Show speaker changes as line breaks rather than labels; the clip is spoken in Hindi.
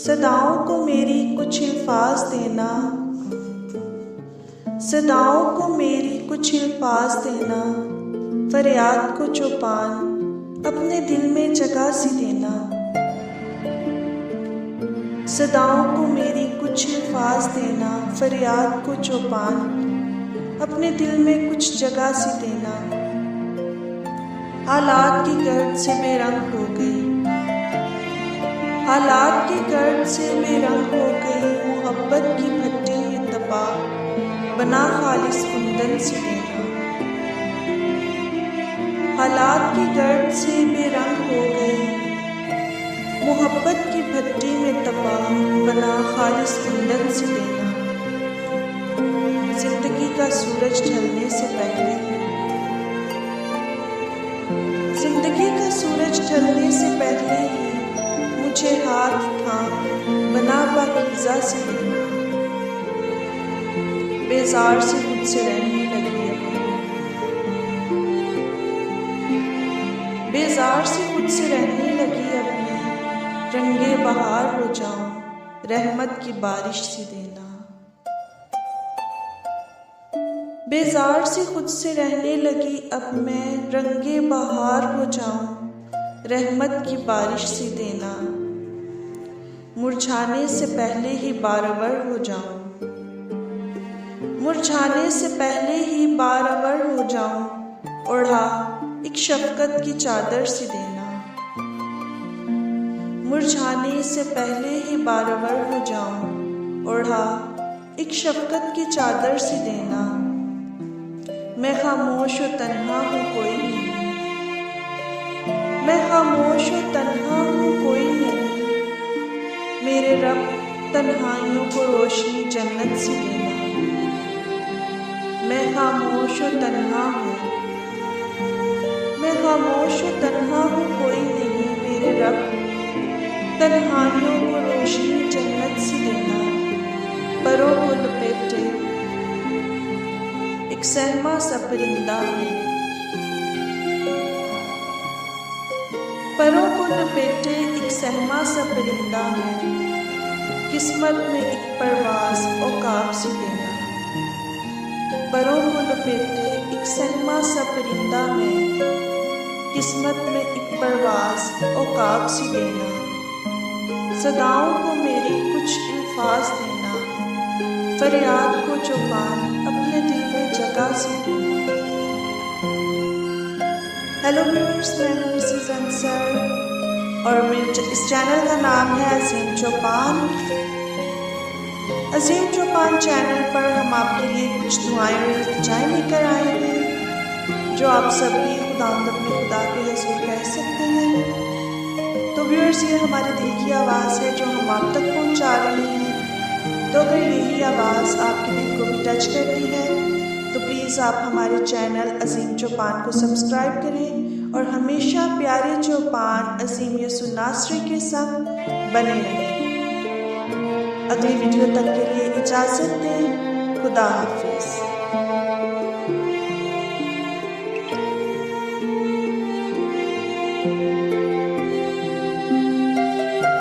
सदाओं को मेरी कुछ अल्फाज देना, सदाओं को मेरी कुछ अल्फाज देना, फरियाद को चौपान अपने दिल में जगह सी देना। सदाओं को मेरी कुछ अल्फाज देना, फरियाद को चौपान अपने दिल में कुछ जगह सी देना। हालात की गर्द से बेरंग हो गई, हालात की गर्द से बेरंग हो गई, मोहब्बत की भट्टी ये तपा बना खालिस कुंदन सी देना। हालात की गर्द से बेरंग हो गई, मोहब्बत की भट्टी में तपा बना खालिस कुंदन सी देना। जिंदगी का सूरज ढलने से पहले, जिंदगी का सूरज ढलने से पहले ही मुझे हाथ थाम बना पाकीज़ा से देना। बेजार से खुद से रहने लगी अपनी, बेजार से खुद से रहने लगी अपनी, रंगे बहार हो जाऊं रहमत की बारिश सी देना। बेजार से खुद से रहने लगी अब मैं, रंगे बहार हो जाऊं रहमत की बारिश सी देना। मुरझाने से पहले ही बारवर हो जाऊं, मुरझाने से पहले ही बारवर हो जाऊं, ओढ़ा एक शफकत की चादर सी देना। मुरझाने से पहले ही बारवर हो जाऊं, ओढ़ा एक शफकत की चादर सी देना। मैं खामोश और तन्हा हूँ कोई नहीं, मैं खामोश और तन्हा हूँ कोई नहीं, मेरे रब तन्हाइयों को रोशनी जन्नत से देना। मैं खामोश और तन्हा हूँ, मैं खामोश और तन्हा हूँ कोई नहीं, मेरे रब तन्हाइयों को रोशनी जन्नत से देना। परों को लपेटे एक सहमा सा परिंदा है, परों को लपेटे एक सहमा सा परिंदा है, किस्मत में एक परवाज़ औकाब सी देना। परों को लपेटे एक सहमा सा परिंदा है, किस्मत में एक परवाज़ औकाब सी देना। सदाओं को मेरी कुछ अल्फाज देना, फरियाद को चौपान अपने दिल में जगह सी देना। हेलो व्यूअर्स, मैं हूँ मिसेस अंसर और मेरे इस चैनल का नाम है अज़ीम चौपान। अज़ीम चौपान चैनल पर हम आपके लिए कुछ दुआएं और इल्तिजाएं लेकर आए हैं जो आप सभी खुदावंद अपने खुदा के हुज़ूर कह सकते हैं। तो व्यूअर्स, ये हमारे दिल की आवाज़ है जो हम आप तक पहुंचा रहे हैं। तो अगर यही आवाज़ आपके दिल को भी टच करती है तो प्लीज़ आप हमारे चैनल अज़ीम चौपान को सब्सक्राइब करें और हमेशा प्यारे चौपान अज़ीम यसुफ नासरी के संग बने रहें। अगली वीडियो तक के लिए इजाज़त दें। खुदा हाफिज़।